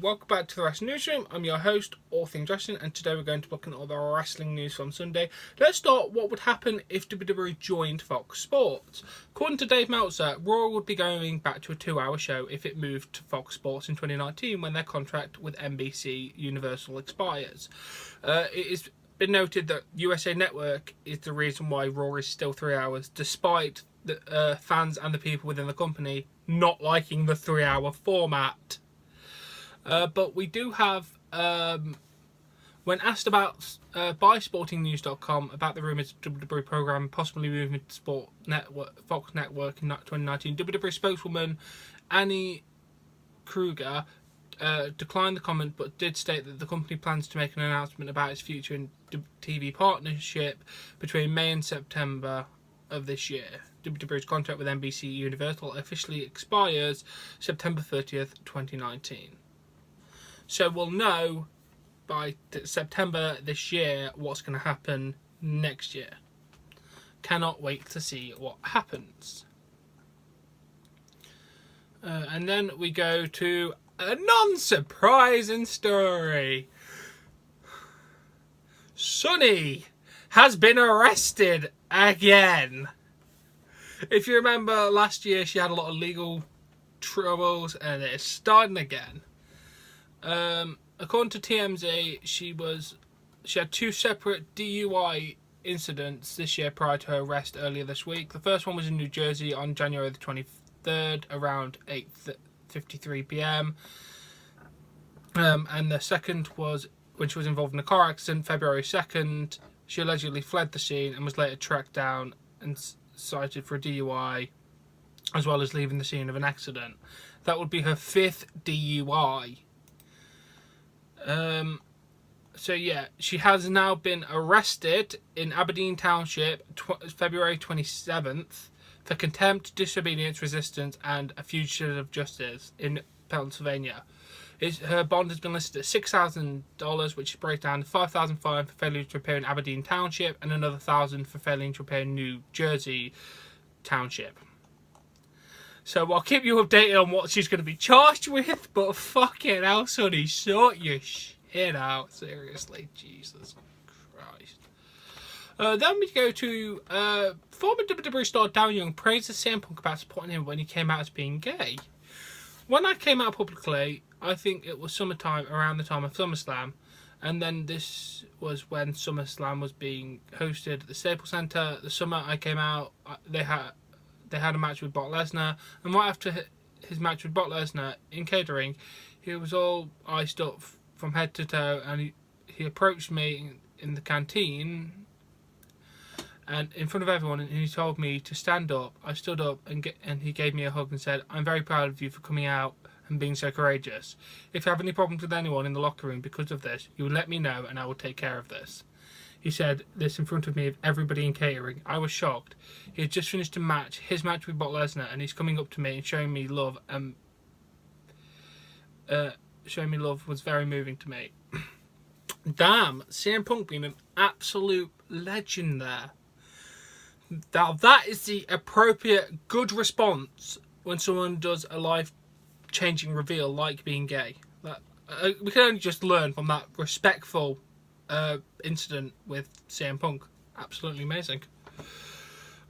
welcome back to the Wrestling Newsroom. I'm your host, All Things Wrestling, and today we're going to look at all the wrestling news from Sunday. Let's start what would happen if WWE joined Fox Sports. According to Dave Meltzer, Raw would be going back to a 2-hour show if it moved to Fox Sports in 2019 when their contract with NBC Universal expires. It has been noted that USA Network is the reason why Raw is still 3 hours, despite the fans and the people within the company not liking the 3-hour format. But we do have, when asked about by SportingNews.com about the rumours of WWE program possibly moving to Fox Network in 2019, WWE spokeswoman Annie Kruger declined the comment, but did state that the company plans to make an announcement about its future in TV partnership between May and September of this year. WWE's contract with NBC Universal officially expires September 30th, 2019. So we'll know by September this year what's going to happen next year. Cannot wait to see what happens. And then we go to a non-surprising story. Sonny has been arrested again. If you remember last year, she had a lot of legal troubles and it's starting again. According to TMZ, she had 2 separate DUI incidents this year prior to her arrest earlier this week. The first one was in New Jersey on January the 23rd around 8:53 p.m. And the second was when she was involved in a car accident February 2nd. She allegedly fled the scene and was later tracked down and cited for a DUI, as well as leaving the scene of an accident. That would be her 5th DUI. So yeah, she has now been arrested in Aberdeen Township February 27th for contempt, disobedience, resistance, and a fugitive of justice in Pennsylvania. Her bond has been listed at $6,000, which breaks down to $5,000 fine for failing to appear in Aberdeen Township and another $1,000 for failing to appear in New Jersey Township. So I'll keep you updated on what she's going to be charged with, but fucking hell, Sonny, sort your shit out. Seriously, Jesus Christ. Then we go to former WWE star Darren Young praises CM Punk about supporting him when he came out as being gay. When I came out publicly, I think it was summertime, around the time of SummerSlam, and then this was when SummerSlam was being hosted at the Staples Center. The summer I came out, they had a match with Brock Lesnar, and right after his match with Brock Lesnar in catering, he was all iced up from head to toe, and he approached me in the canteen and in front of everyone, and he told me to stand up. I stood up and he gave me a hug and said, "I'm very proud of you for coming out and being so courageous. If you have any problems with anyone in the locker room because of this, you will let me know and I will take care of this." He said this in front of me of everybody in catering. I was shocked. He had just finished his match with Brock Lesnar, and he's coming up to me and showing me love. Showing me love was very moving to me. Damn, CM Punk being an absolute legend there. Now that is the appropriate good response when someone does a life-changing reveal like being gay. We can only just learn from that respectful incident with CM Punk. Absolutely amazing.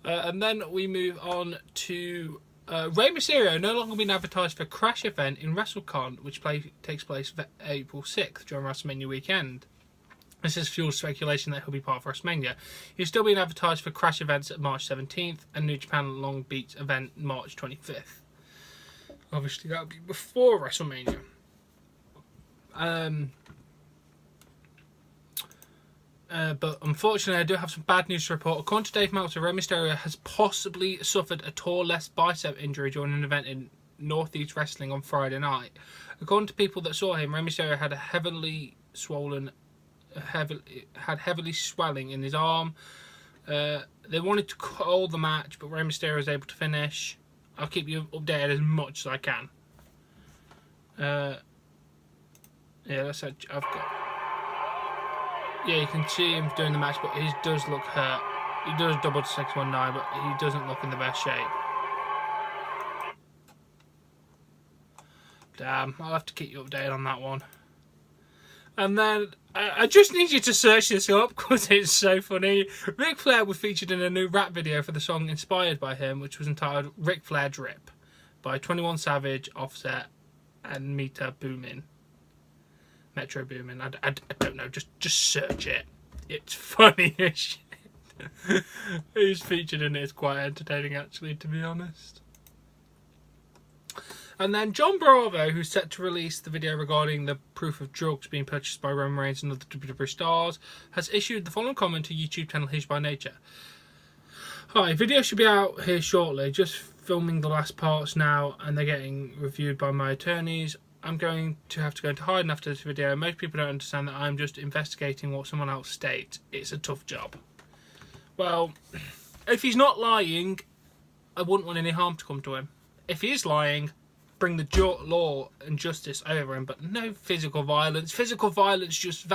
And then we move on to Rey Mysterio no longer being advertised for a Crash event in WrestleCon, which takes place April 6th during WrestleMania weekend. This has fueled speculation that he'll be part of WrestleMania. He's still being advertised for Crash events at March 17th and New Japan Long Beach event March 25th. Obviously that'll be before WrestleMania. But unfortunately, I do have some bad news to report. According to Dave Meltzer, Rey Mysterio has possibly suffered a left bicep injury during an event in Northeast Wrestling on Friday night. According to people that saw him, Rey Mysterio had heavily swelling in his arm. They wanted to call the match, but Rey Mysterio was able to finish. I'll keep you updated as much as I can. Yeah, that's it. Yeah, you can see him doing the match, but he does look hurt. He does double to 619, but he doesn't look in the best shape. Damn, I'll have to keep you updated on that one. And then, I just need you to search this up because it's so funny. Ric Flair was featured in a new rap video for the song inspired by him, which was entitled Ric Flair Drip by 21 Savage, Offset, and Metro Boomin. I don't know, just search it. It's funny as shit. Who's featured in it is quite entertaining, actually, to be honest. And then John Bravo, who's set to release the video regarding the proof of drugs being purchased by Roman Reigns and other WWE stars, has issued the following comment to YouTube channel His by Nature. Hi, video should be out here shortly, just filming the last parts now and they're getting reviewed by my attorneys. I'm going to have to go into hiding after this video. Most people don't understand that I'm just investigating what someone else states. It's a tough job. Well, if he's not lying, I wouldn't want any harm to come to him. If he is lying, bring the law and justice over him, but no physical violence. Physical violence just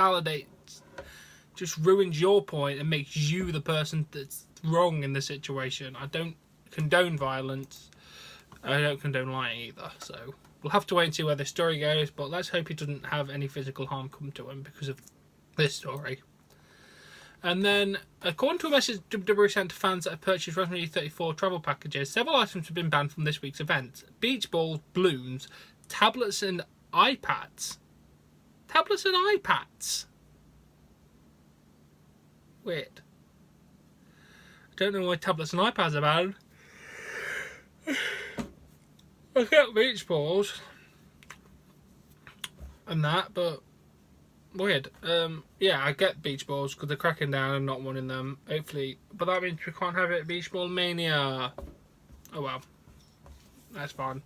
ruins your point and makes you the person that's wrong in the situation. I don't condone violence. I don't condone lying either, so we'll have to wait and see where this story goes, but let's hope he doesn't have any physical harm come to him because of this story. And then, according to a message WWE sent to fans that have purchased WrestleMania 34 travel packages, several items have been banned from this week's event. Beach balls, balloons, tablets and iPads. Tablets and iPads? Weird. I don't know why tablets and iPads are banned. I get beach balls and that, but weird. Yeah, I get beach balls because they're cracking down and not wanting them, hopefully. But that means we can't have it at Beach Ball Mania. Oh well. That's fine.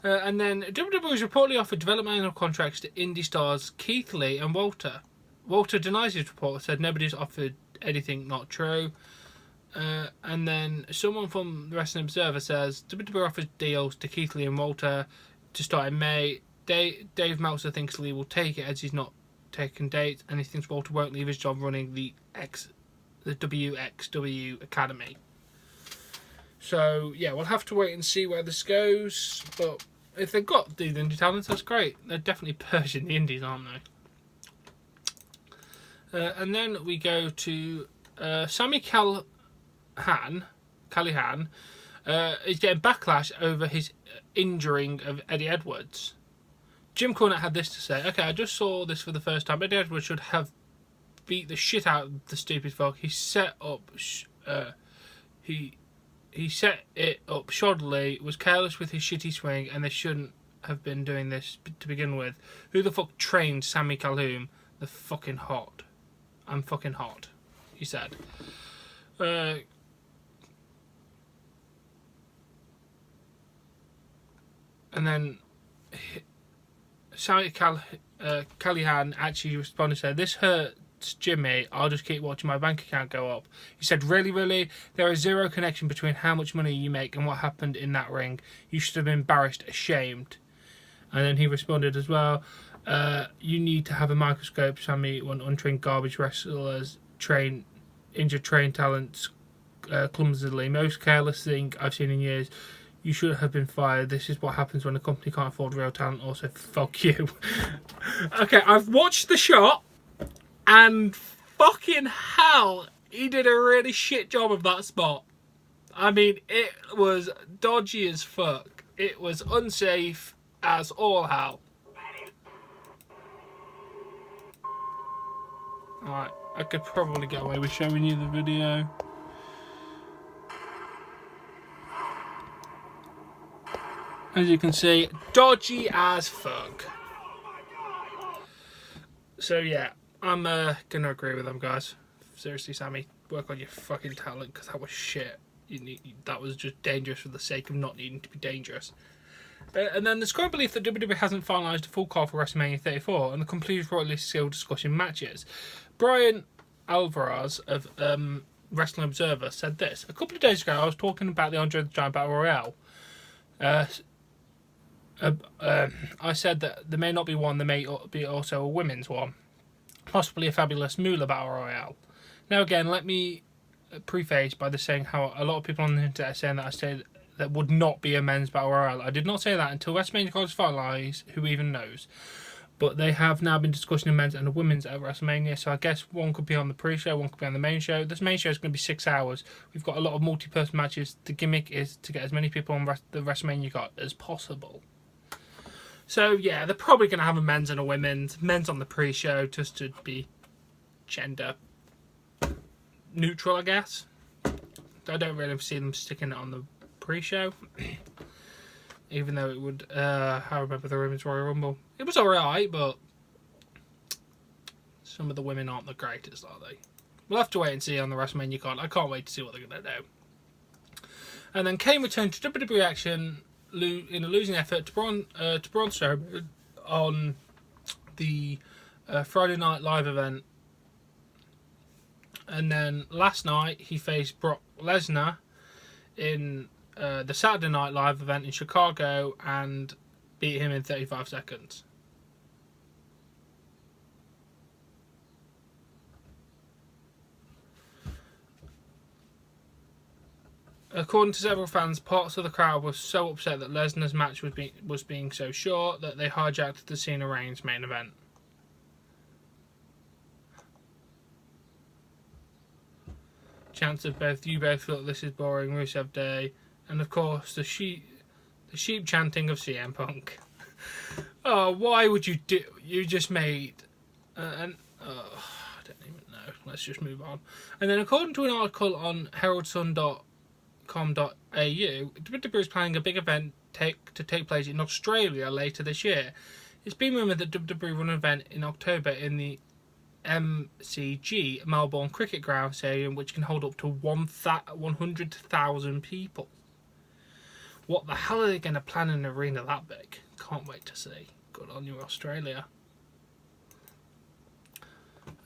And then WWE has reportedly offered developmental contracts to indie stars Keith Lee and Walter. Walter denies his report, said nobody's offered anything not true. And then someone from the Wrestling Observer says WWE offers deals to Keith Lee and Walter to start in May. Dave Meltzer thinks Lee will take it as he's not taken dates, and he thinks Walter won't leave his job running the WXW Academy. So yeah, we'll have to wait and see where this goes. But if they've got these indie talents, that's great. They're definitely purging the indies, aren't they? And then we go to Sami Callihan is getting backlash over his injuring of Eddie Edwards. Jim Cornette had this to say: "Okay, I just saw this for the first time. Eddie Edwards should have beat the shit out of the stupid fuck. He set up, he set it up shoddily, was careless with his shitty swing, and they shouldn't have been doing this to begin with. Who the fuck trained Sami Calhoun? The fucking hot. I'm fucking hot," he said. And then Sami Callihan actually responded and said, "This hurts Jimmy. I'll just keep watching my bank account go up." He said, "Really, there is zero connection between how much money you make and what happened in that ring. You should have been embarrassed, ashamed." And then he responded as well, "You need to have a microscope, Sammy, when untrained garbage wrestlers injure trained talents clumsily. Most careless thing I've seen in years. You should have been fired. This is what happens when a company can't afford real talent. Also, fuck you." Okay, I've watched the shot, and fucking hell, he did a really shit job of that spot. I mean, it was dodgy as fuck. It was unsafe as all hell. Alright, I could probably get away with showing you the video. As you can see, dodgy as fuck. So yeah, I'm gonna agree with them, guys. Seriously, Sammy, work on your fucking talent, because that was shit. That was just dangerous for the sake of not needing to be dangerous. And then there's current belief that WWE hasn't finalised a full card for WrestleMania 34, and the company is royally still discussing matches. Brian Alvarez of Wrestling Observer said this: "A couple of days ago, I was talking about the Andre the Giant Battle Royale. I said that there may not be one, there may be also a women's one. Possibly a fabulous Moolah Battle Royale. Now again, let me preface by this saying how a lot of people on the internet are saying that I said there would not be a men's battle royale. I did not say that until WrestleMania cards finalised. Who even knows? But they have now been discussing a men's and a women's at WrestleMania. So I guess one could be on the pre-show, one could be on the main show. This main show is going to be 6 hours. We've got a lot of multi-person matches. The gimmick is to get as many people on the WrestleMania card as possible. So yeah, they're probably going to have a men's and a women's. Men's on the pre-show just to be gender neutral, I guess. I don't really see them sticking it on the pre-show. Even though it would, I remember the Women's Royal Rumble. It was alright, but some of the women aren't the greatest, are they? We'll have to wait and see on the WrestleMania card. I can't wait to see what they're going to do. And then Kane returned to WWE action in a losing effort to Braun Strowman on the Friday Night Live event. And then last night he faced Brock Lesnar in the Saturday Night Live event in Chicago and beat him in 35 seconds. According to several fans, parts of the crowd were so upset that Lesnar's match was being so short that they hijacked the Cena Reigns main event. Chants of both, you both feel this is boring, Rusev Day, and of course the sheep chanting of CM Punk. Oh, why would you do? You just made I don't even know. Let's just move on. And then, according to an article on heraldsun.com.au, WWE is planning a big event to take place in Australia later this year. It's been rumoured that WWE run an event in October in the MCG, Melbourne Cricket Ground Stadium, which can hold up to 100,000 people. What the hell are they going to plan an arena that big? Can't wait to see. Good on you, Australia.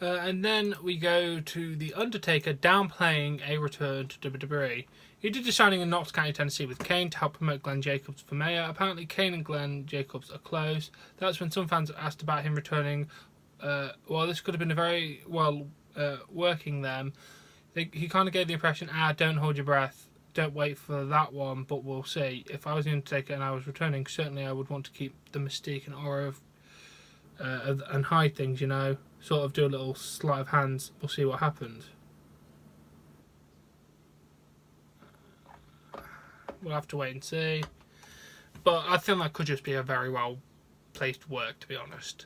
And then we go to The Undertaker downplaying a return to WWE. He did a signing in Knox County, Tennessee with Kane to help promote Glenn Jacobs for mayor. Apparently Kane and Glenn Jacobs are close. That's when some fans asked about him returning. Well, this could have been a very well working them. He kind of gave the impression, don't hold your breath, don't wait for that one, but we'll see. If I was the Undertaker and I was returning, certainly I would want to keep the mystique and aura of and hide things, you know, sort of do a little sleight of hands. We'll see what happens. We'll have to wait and see. But I think that could just be a very well placed work, to be honest.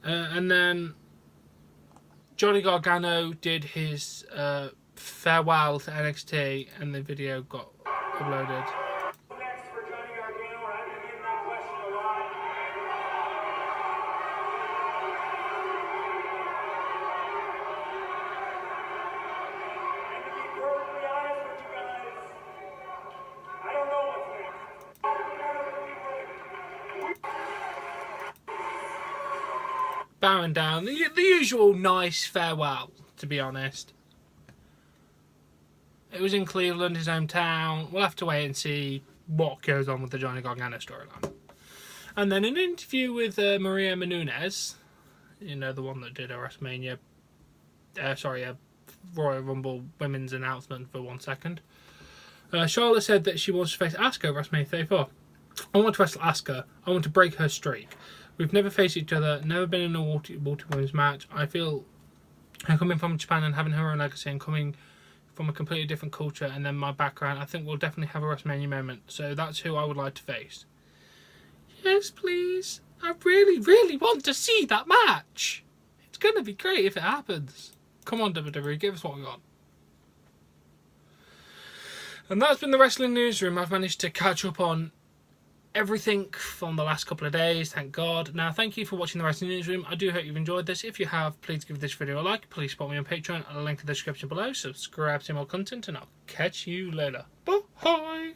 And then Johnny Gargano did his farewell to NXT, and the video got uploaded. Next for Johnny Gargano, I've been getting that question a lot. And to be perfectly honest with you guys, I don't know what's next. Bowing down, the usual nice farewell, to be honest. It was in Cleveland, his hometown. We'll have to wait and see what goes on with the Johnny Gargano storyline. And then an interview with Maria Menounos, you know, the one that did a WrestleMania, a Royal Rumble women's announcement for 1 second. Charlotte said that she wants to face Asuka at WrestleMania 34. I want to wrestle Asuka. I want to break her streak. We've never faced each other, never been in a multi-women's match. I feel her coming from Japan and having her own legacy and coming from a completely different culture and then my background, I think we'll definitely have a WrestleMania moment. So that's who I would like to face. Yes, please. I really, really want to see that match. It's going to be great if it happens. Come on, WWE, give us what we want. And that's been the Wrestling Newsroom. I've managed to catch up on everything from the last couple of days, thank God. Now, thank you for watching the Wrestling Newsroom. I do hope you've enjoyed this. If you have, please give this video a like. Please support me on Patreon. I'll link in the description below. Subscribe to more content, and I'll catch you later. Bye.